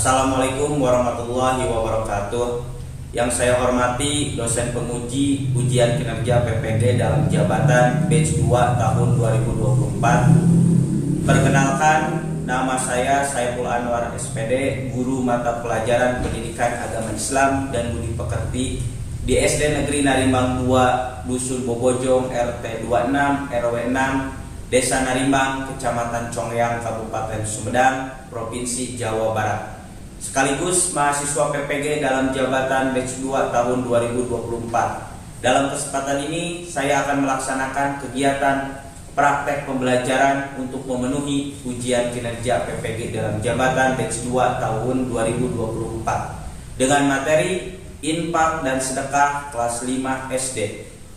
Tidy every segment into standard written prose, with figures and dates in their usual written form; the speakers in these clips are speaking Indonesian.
Assalamualaikum warahmatullahi wabarakatuh. Yang saya hormati dosen penguji ujian kinerja PPG dalam jabatan batch 2 tahun 2024. Perkenalkan, nama saya Saiful Anwar SPD, guru mata pelajaran Pendidikan Agama Islam dan Budi Pekerti di SD Negeri Narimbang 2, Dusun Bobojong, RT 26, RW 6, Desa Narimbang, Kecamatan Congyang, Kabupaten Sumedang, Provinsi Jawa Barat. Sekaligus mahasiswa PPG dalam jabatan batch 2 tahun 2024. Dalam kesempatan ini saya akan melaksanakan kegiatan praktek pembelajaran untuk memenuhi ujian kinerja PPG dalam jabatan batch 2 tahun 2024 dengan materi infak dan sedekah kelas 5 SD.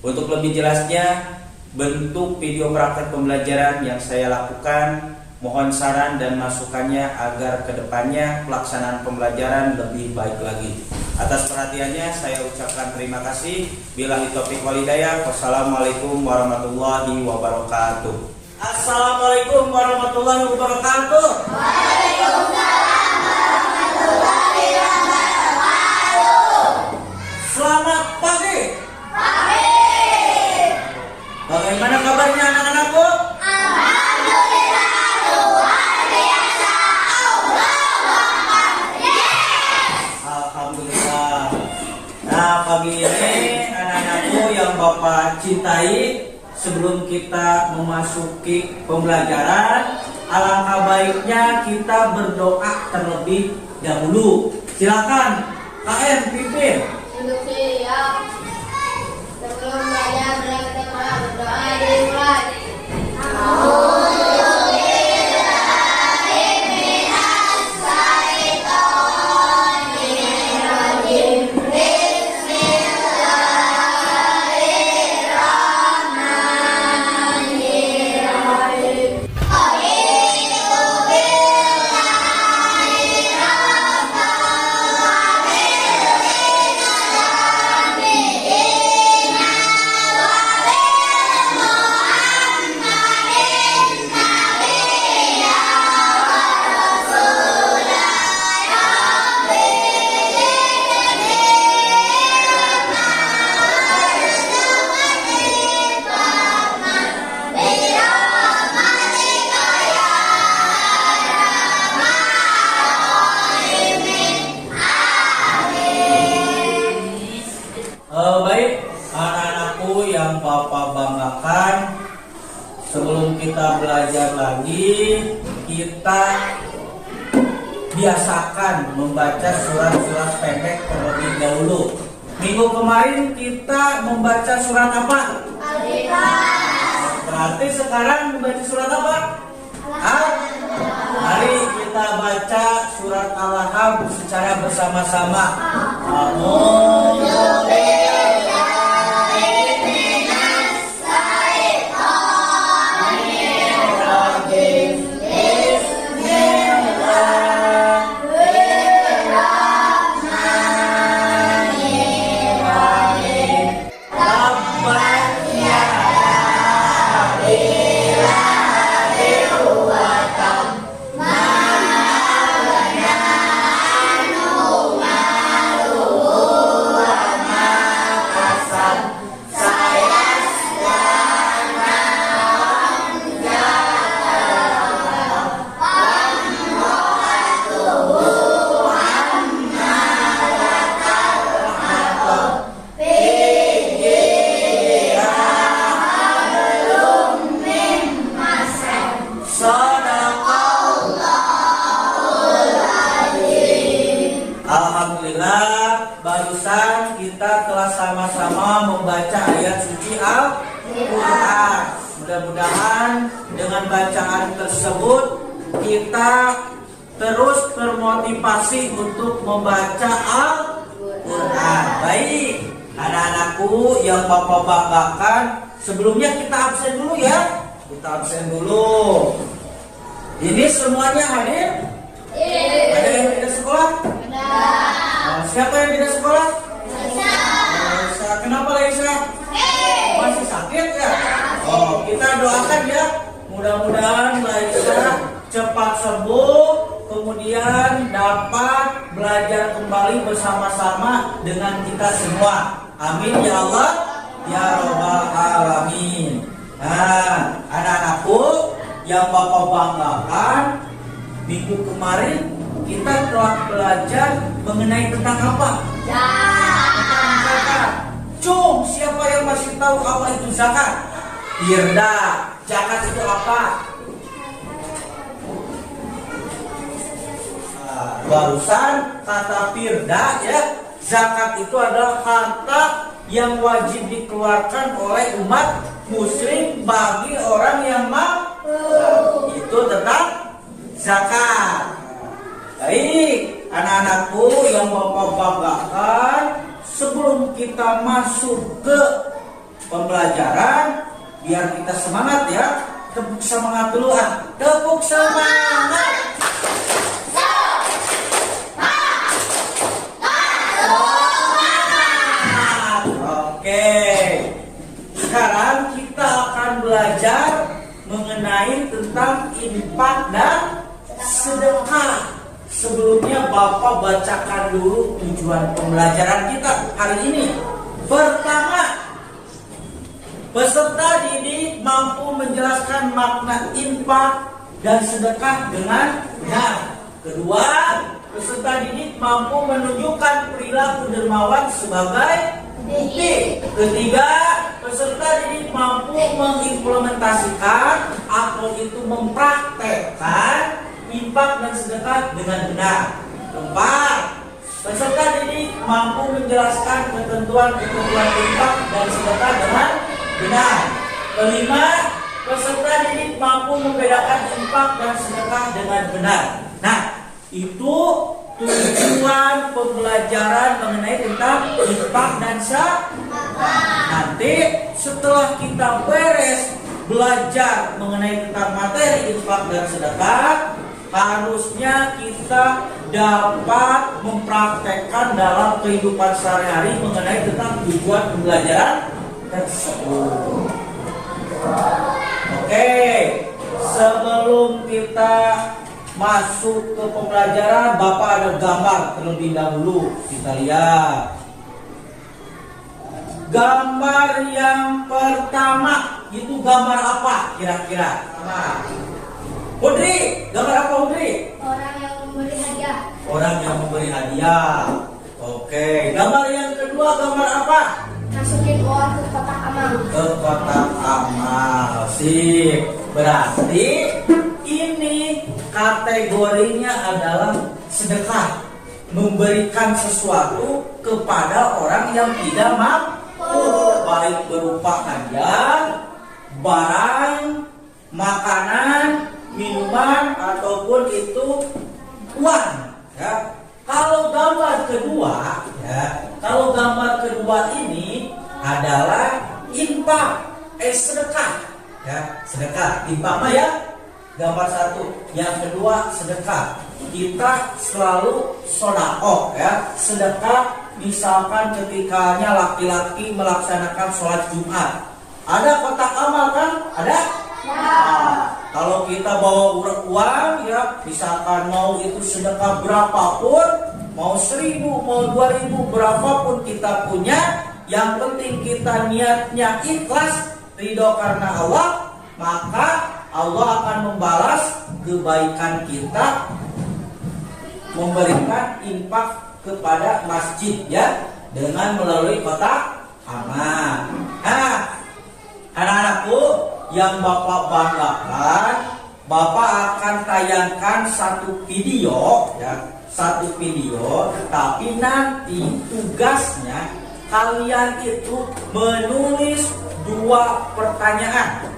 Untuk lebih jelasnya bentuk video praktek pembelajaran yang saya lakukan, mohon saran dan masukannya agar kedepannya pelaksanaan pembelajaran lebih baik lagi. Atas perhatiannya saya ucapkan terima kasih. Billahi taufiq wal hidayah. Wassalamualaikum warahmatullahi wabarakatuh. Assalamualaikum warahmatullahi wabarakatuh. Waalaikumsalam warahmatullahi wabarakatuh. Selamat pagi. Pagi. Bagaimana kabarnya anak-anakku? Pagi ini anak-anakku yang Bapak cintai, sebelum kita memasuki pembelajaran, alangkah baiknya kita berdoa terlebih dahulu. Silakan KM pimpin. Duduk siap. Sebelum belajar kita berdoa dimulai. Baik, anak-anakku yang Bapak banggakan, sebelum kita belajar lagi, kita biasakan membaca surat-surat pendek terlebih dahulu. Minggu kemarin kita membaca surat apa? Berarti sekarang membaca surat apa? Mari kita baca surat Al-Lahab secara bersama-sama. Alhamdulillah, barusan kita telah sama-sama membaca ayat suci Al-Quran. Mudah-mudahan dengan bacaan tersebut kita terus termotivasi untuk membaca Al-Quran. Baik, anak-anakku yang Bapak banggakan, sebelumnya kita absen dulu ya. Kita absen dulu. Ini semuanya hadir? Ada yang tidak sekolah? Siapa yang tidak sekolah? Laisa. Kenapa Laisa? Masih sakit ya? Oh, kita doakan ya. Mudah-mudahan Laisa cepat sembuh, kemudian dapat belajar kembali bersama-sama dengan kita semua. Amin ya Allah, ya Rabbal Alamin. Nah, anak-anakku yang Bapak banggakan, minggu kemarin kita telah belajar mengenai tentang apa? Tentang zakat. Cung, siapa yang masih tahu apa itu zakat? Firda, zakat itu apa? Nah, barusan kata Firda ya, zakat itu adalah harta yang wajib dikeluarkan oleh umat muslim bagi orang yang mampu. Itu tentang zakat. Baik, anak-anakku yang Bapak banggakan, sebelum kita masuk ke pembelajaran, biar kita semangat ya. Tepuk semangat dulu ah. Tepuk semangat. Oke. Sekarang kita akan belajar mengenai tentang infak dan sedekah. Sebelumnya Bapak bacakan dulu tujuan pembelajaran kita hari ini. Pertama, peserta didik mampu menjelaskan makna infak dan sedekah dengan benar. Kedua, peserta didik mampu menunjukkan perilaku dermawan sebagai bukti. Ketiga, peserta didik mampu mengimplementasikan atau itu mempraktekkan infak dan sedekah dengan benar. Keempat, peserta didik mampu menjelaskan ketentuan-ketentuan infak dan sedekah dengan benar. Kelima, peserta didik mampu membedakan infak dan sedekah dengan benar. Nah, itu tujuan pembelajaran mengenai tentang infak dan sedekah. Nanti setelah kita beres belajar mengenai tentang materi infak dan sedekah, harusnya kita dapat mempraktekkan dalam kehidupan sehari-hari mengenai tentang tujuan pembelajaran tersebut. Oke, sebelum kita masuk ke pembelajaran, Bapak ada gambar terlebih dahulu. Kita lihat gambar yang pertama. Itu gambar apa kira-kira? Udri, gambar apa Udri? Orang yang memberi hadiah. Orang yang memberi hadiah. Oke, gambar yang kedua gambar apa? Masukin uang ke kotak amal. Ke kotak amal. Sip. Berarti ini kategorinya adalah sedekah. Memberikan sesuatu kepada orang yang tidak mampu, baik berupa hadiah, barang, makanan, minuman, ataupun itu uang. Ya. Kalau gambar kedua, kalau gambar kedua ini adalah infak, sedekah. Ya, sedekah. Infak mah ya, gambar satu. Yang kedua sedekah. Kita selalu sedekah, ya. Sedekah misalkan ketikanya laki-laki melaksanakan sholat Jumat. Ada kotak amal kan? Ada? Nah, kalau kita bawa uang ya, misalkan mau itu sedekah berapapun, mau 1.000, mau 2.000, berapapun kita punya, yang penting kita niatnya ikhlas, ridho karena Allah, maka Allah akan membalas kebaikan kita, memberikan infak kepada masjid ya, dengan melalui kotak amal. Nah, anak-anakku yang Bapak banggakan, Bapak akan tayangkan satu video ya, satu video, tapi nanti tugasnya kalian itu menulis 2 pertanyaan.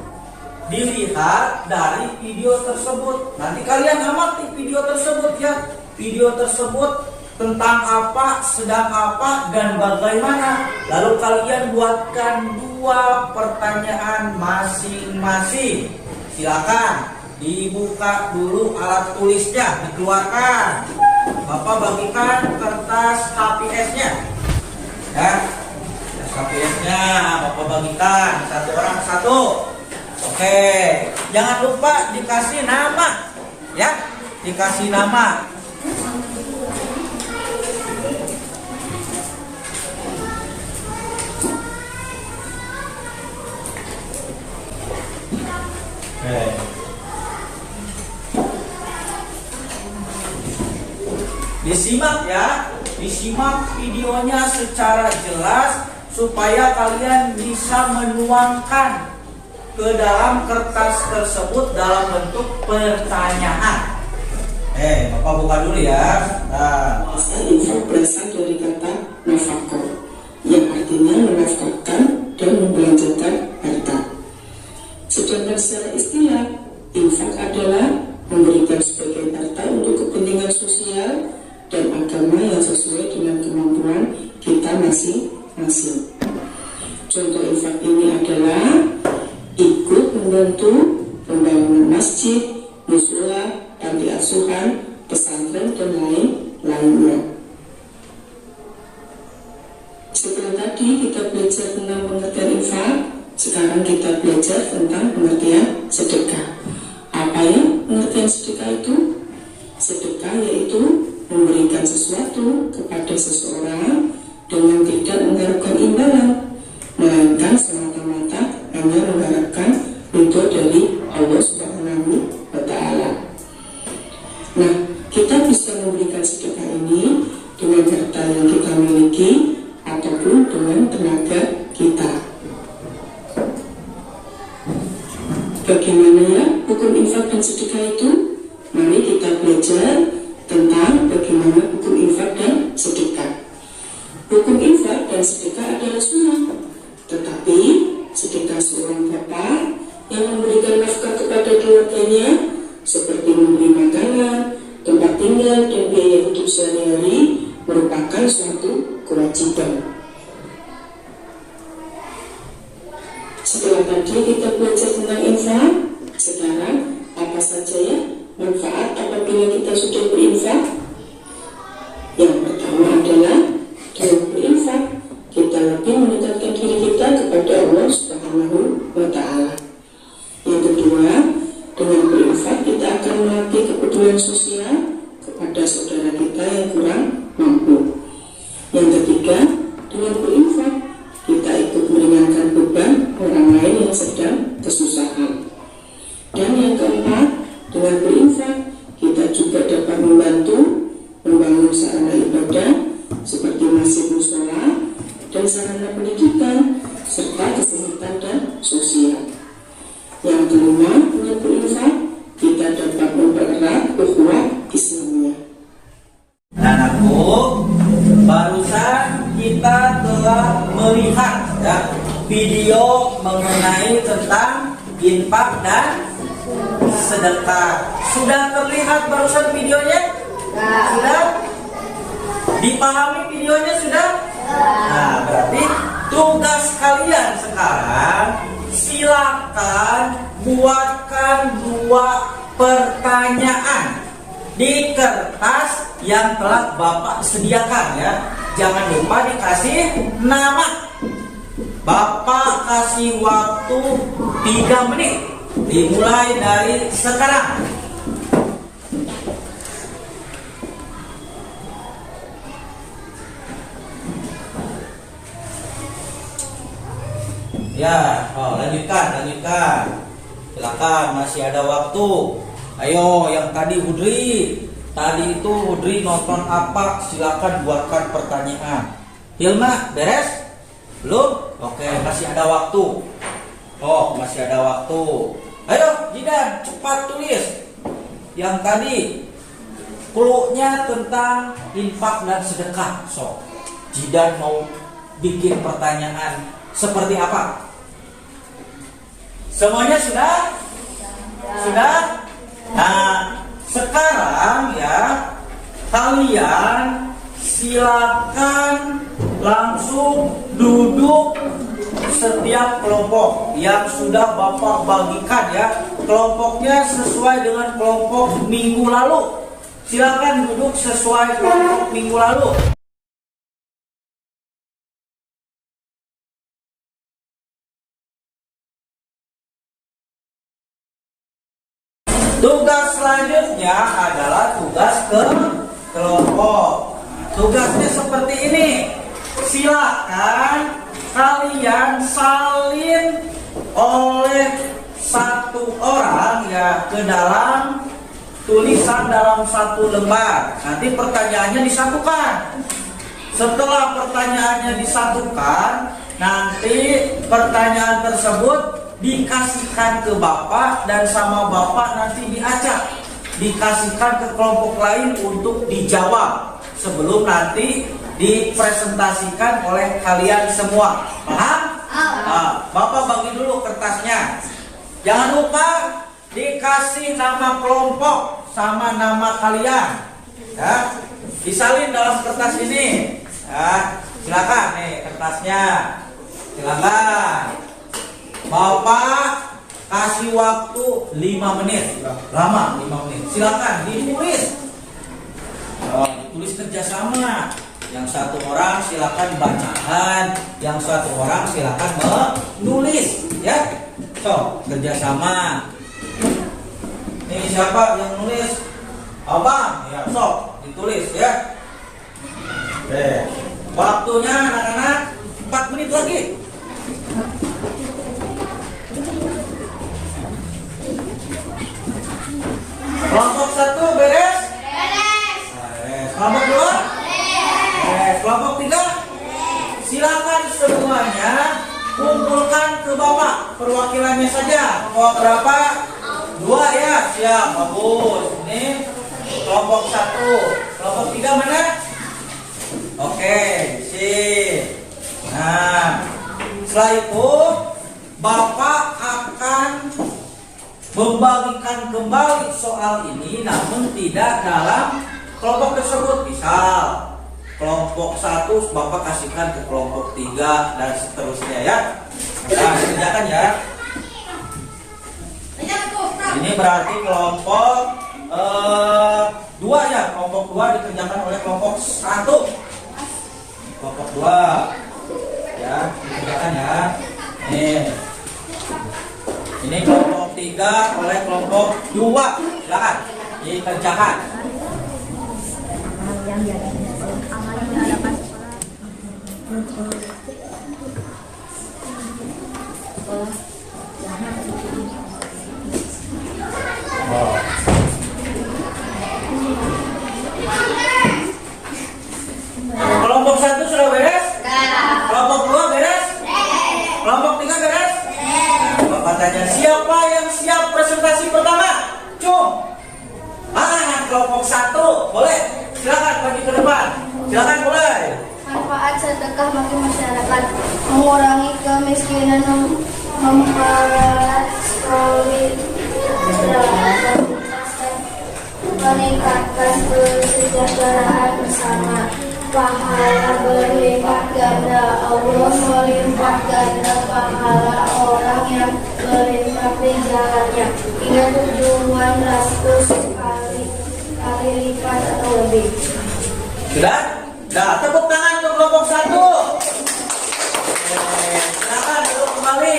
dilihat dari video tersebut. Nanti kalian amati video tersebut ya. Video tersebut tentang apa, sedang apa, dan bagaimana. Lalu kalian buatkan 2 pertanyaan masing-masing. Silakan dibuka dulu alat tulisnya, dikeluarkan. Bapak bagikan kertas HPS-nya. Ya. Kertas HPS-nya Bapak bagikan satu orang satu. Oke, jangan lupa dikasih nama. Ya, dikasih nama. Disimak ya, disimak videonya secara jelas supaya kalian bisa menuangkan ke dalam kertas tersebut dalam bentuk pertanyaan. Bapak buka dulu ya. Asal infak berasal dari kata nafkah, yang artinya menafkahkan dan membelanjakan harta. Sedangkan secara istilah, infak adalah memberikan sebagian harta untuk kepentingan sosial dan agama yang sesuai dengan kemampuan kita masing-masing. Contoh infak ini adalah ikut membantu pembangunan masjid, mushola, panti asuhan, pesantren, dan lain-lainnya. Setelah tadi kita belajar tentang pengertian infak, sekarang kita belajar tentang pengertian sedekah. Apa ya pengertian sedekah itu? Sedekah yaitu memberikan sesuatu kepada seseorang dengan tidak mengharapkan imbalan, melainkan semata-mata hanya mengharapkan ridho dari Allah Subhanahu wa Ta'ala. Nah, kita bisa memberikan sedekah ini dengan harta yang kita miliki ataupun dengan tenaga kita. Bagaimana ya hukum infak dan sedekah itu? Mari kita belajar tentang bagaimana hukum infak dan sedekah. Hukum infak dan sedekah adalah sunnah, tetapi sedekah seorang bapak yang memberikan nafkah kepada keluarganya seperti memberi makanan, tempat tinggal, dan biaya hidup sehari-hari merupakan suatu kewajiban. Setelah tadi kita belajar tentang infak, sekarang apa saja ya manfaat apabila kita sudah berinfak? Yang pertama adalah dengan berinfak kita lebih mendekatkan diri kita kepada Allah Subhanahu wa Ta'ala. Yang kedua, dengan berinfak kita akan melatih kepedulian sosial kepada saudara kita yang kurang mampu. Yang ketiga, dengan berinfak kita ikut meringankan beban orang lain yang sedang kesusahan. Dan yang keempat, dengan berinfak kita juga dapat membantu membangun sarana ibadah seperti masjid, mushola, dan sarana pendidikan serta kesehatan dan sosial. Yang kelima, dengan berinfak kita dapat mempererat ukhuwah Islamiyah. Anakku, barusan kita telah melihat ya, video mengenai tentang infak dan sedekah. Sudah terlihat barusan videonya? Sudah? Dipahami videonya sudah? Nah, berarti tugas kalian sekarang silakan buatkan 2 pertanyaan di kertas yang telah Bapak sediakan ya. Jangan lupa dikasih nama. Bapak kasih waktu 3 menit dimulai dari sekarang. Ya, lanjutkan. Silakan, masih ada waktu. Ayo, yang tadi Hudri. Tadi itu Hudri nonton apa? Silakan buatkan pertanyaan. Hilma, beres? Belum? Oke, masih ada waktu. Masih ada waktu. Ayo, Jidan, cepat tulis. Yang tadi clue-nya tentang infak dan sedekah. Jidan mau bikin pertanyaan seperti apa? Semuanya sudah? Sudah? Nah, sekarang ya kalian silakan langsung duduk setiap kelompok yang sudah Bapak bagikan ya. Kelompoknya sesuai dengan kelompok minggu lalu. Silakan duduk sesuai kelompok minggu lalu. Tugas selanjutnya adalah tugas ke kelompok. Tugasnya seperti ini. Silakan kalian salin oleh satu orang ya ke dalam tulisan dalam satu lembar. Nanti pertanyaannya disatukan. Setelah pertanyaannya disatukan, nanti pertanyaan tersebut dikasihkan ke Bapak dan sama Bapak nanti diacak, dikasihkan ke kelompok lain untuk dijawab sebelum nanti dipresentasikan oleh kalian semua. Paham? Nah, Bapak bagi dulu kertasnya. Jangan lupa dikasih nama kelompok sama nama kalian. Ya, disalin dalam kertas ini. Ya, silakan nih kertasnya. Silakan. Bapak kasih waktu 5 menit. Lama 5 menit. Silakan ditulis. Ditulis kerjasama. Yang satu orang silakan bacaan, yang satu orang silakan menulis, ya. So, kerjasama. Ini siapa yang nulis? Abang, ya. So, ditulis ya. Oke. Waktunya anak-anak 4 menit lagi. Kelompok 1 beres? Beres. Kelompok 2? Beres. Kelompok 3? Silakan semuanya kumpulkan ke Bapak perwakilannya saja. Kelompok berapa? 2 ya. Siap, bagus. Ini kelompok 1. Kelompok 3 mana? Oke, sip. Nah, setelah itu Bapak akan membagikan kembali soal ini, namun tidak dalam kelompok tersebut. Misal kelompok 1 Bapak kasihkan ke kelompok 3 dan seterusnya ya. Nah, kerjakan ya. Ini berarti kelompok 2 ya. Kelompok 2 dikerjakan oleh kelompok 1. Kelompok 2 ya, dikerjakan ya. Ini kelompok 3 oleh kelompok 2. Silakan dikerjakan. Kelompok 1 sudah beres? Kelompok 2 beres? Kelompok 3 beres? Bapak tanya, siapa yang siap presentasi pertama? Cung. Kelompok 1, boleh? Silakan pergi ke depan. Silakan mulai. Manfaat sedekah bagi masyarakat, mengurangi kemiskinan, mempererat solidaritas, meningkatkan kesejahteraan bersama, pahala berlipat ganda, Allah melipat ganda pahala orang yang berinfak di jalannya hingga 700 kali lipat atau lebih. Sudah? Nah, tepuk tangan untuk kelompok 1. Silakan duduk kembali.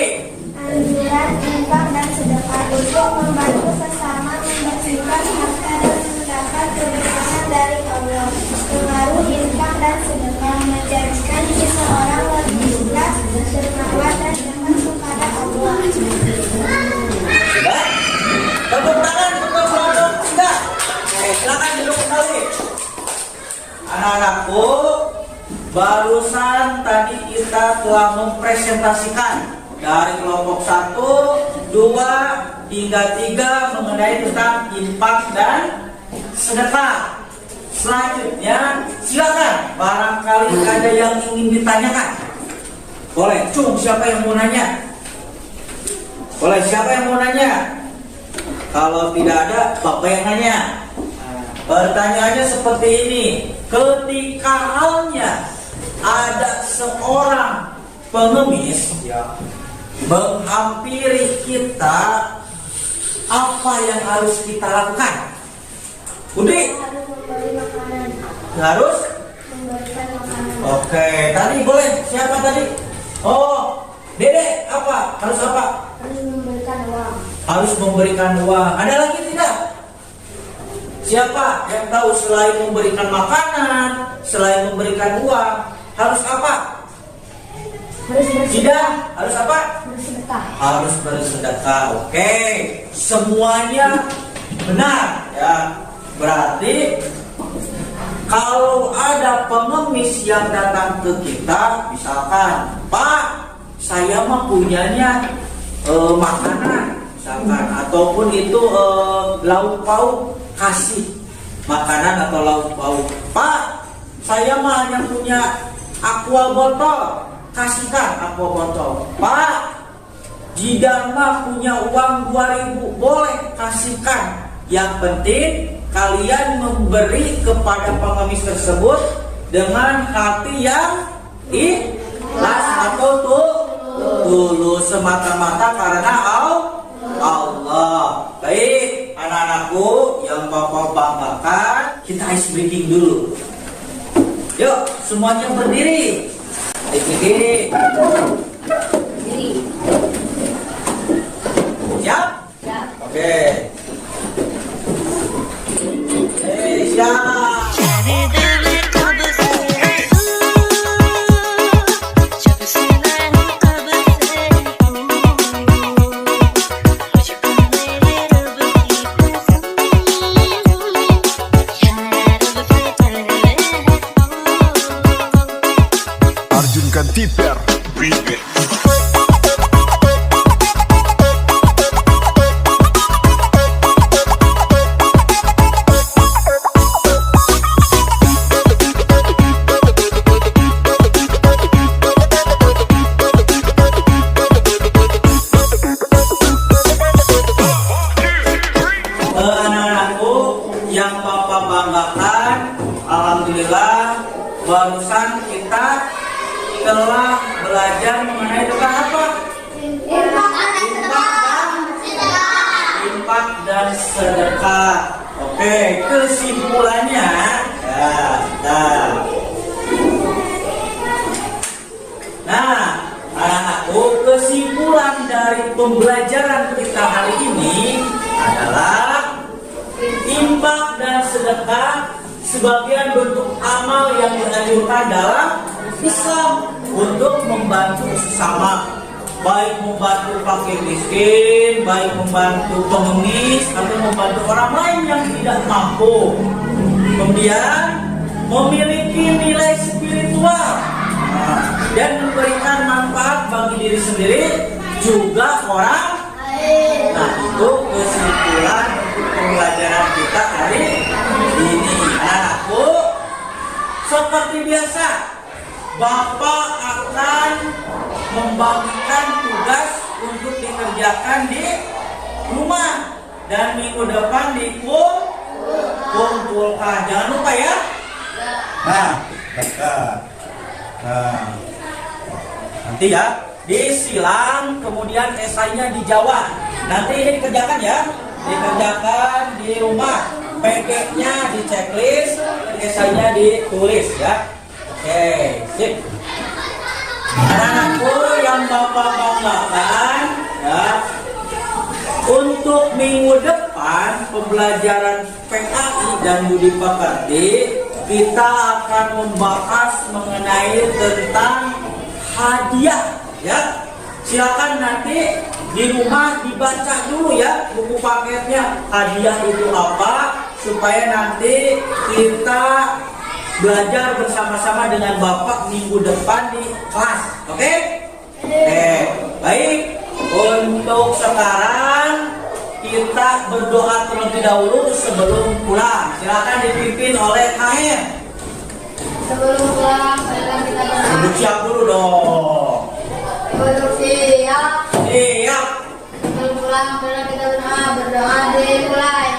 Anjuran infak dan sedekah untuk membantu sesama, membersihkan harta dan mendapat keberkahan dari Allah. Pengaruh infak dan sedekah menjadikan seseorang lebih ikhlas, bertakwa dan dekat kepada Allah. Sudah? Tepuk tangan untuk kelompok 3. Silakan duduk kembali. Anak-anakku, barusan tadi kita telah mempresentasikan dari kelompok 1, 2, hingga 3 mengenai tentang infak dan sedekah. Selanjutnya, silakan barangkali ada yang ingin ditanyakan. Boleh, Cung, siapa yang mau nanya? Boleh, siapa yang mau nanya? Kalau tidak ada, Bapak yang nanya. Pertanyaannya seperti ini. Ketika halnya ada seorang pengemis menghampiri kita, apa yang harus kita lakukan? Budi? Harus memberi makanan. Harus? Memberikan makanan. Oke, tadi boleh. Siapa tadi? Oh, Dede, apa? Harus apa? Harus memberikan uang. Harus memberikan uang. Ada lagi tidak? Siapa yang tahu selain memberikan makanan, selain memberikan uang, harus apa? Harus Tidak, harus apa? bersedekah. Harus bersedekah. Oke, semuanya benar ya. Berarti kalau ada pengemis yang datang ke kita, misalkan, Pak, saya mah punyanya makanan, misalkan, ataupun itu lauk pauk, kasih makanan atau lauk pauk. Pak, saya mah hanya punya aqua botol, kasihkan aqua botol. Pak, Jidan mah punya uang 2.000, boleh kasihkan. Yang penting kalian memberi kepada pengemis tersebut dengan hati yang ikhlas atau tulus, semata-mata karena Allah. Baik, anak-anakku yang Bapak banggakan, kita ice breaking dulu. Yuk, semuanya berdiri. Berdiri. Siap? Siap. Oke. Siap. Arjun Kantiper. Anak-anakku yang Bapak banggakan, alhamdulillah barusan kita telah belajar mengenai tentang apa? Infak dan sedekah. Oke, kesimpulannya Nah, anak-anakku, kesimpulan dari pembelajaran kita hari ini adalah infak dan sedekah sebagian bentuk amal yang dianjurkan dalam Islam untuk membantu sesama, baik membantu fakir miskin, baik membantu pengemis, atau membantu orang lain yang tidak mampu. Kemudian memiliki nilai spiritual dan memberikan manfaat bagi diri sendiri juga orang. Nah, itu kesimpulan untuk pembelajaran kita hari ini. Anakku, seperti biasa, Bapak akan membagikan tugas untuk dikerjakan di rumah dan minggu depan dikumpulkan. Jangan lupa ya. Nanti ya disilang, kemudian esainya dijawab. Nanti ini dikerjakan ya, dikerjakan di rumah. PG-nya di checklist, esainya ditulis ya. Oke, sip. Anak-anakku yang Bapak banggakan ya, untuk minggu depan pembelajaran PAI dan Budi Pekerti, kita akan membahas mengenai tentang hadiah ya. Silakan nanti di rumah dibaca dulu ya buku paketnya, hadiah itu apa, supaya nanti kita belajar bersama-sama dengan Bapak minggu depan di kelas. Oke? Baik. Untuk sekarang kita berdoa terlebih dahulu sebelum pulang. Silakan dipimpin oleh KM. Sebelum pulang, kita berdoa. Siap dulu dong. Siap. Siap. Sebelum pulang, kita berdoa. Doa dimulai.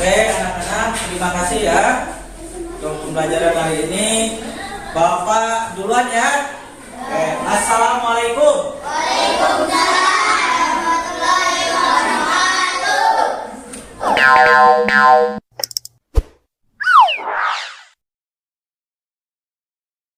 Oke anak-anak, terima kasih ya untuk pembelajaran hari ini. Bapak duluan ya. Oke, assalamualaikum. Waalaikumsalam warahmatullahi wabarakatuh.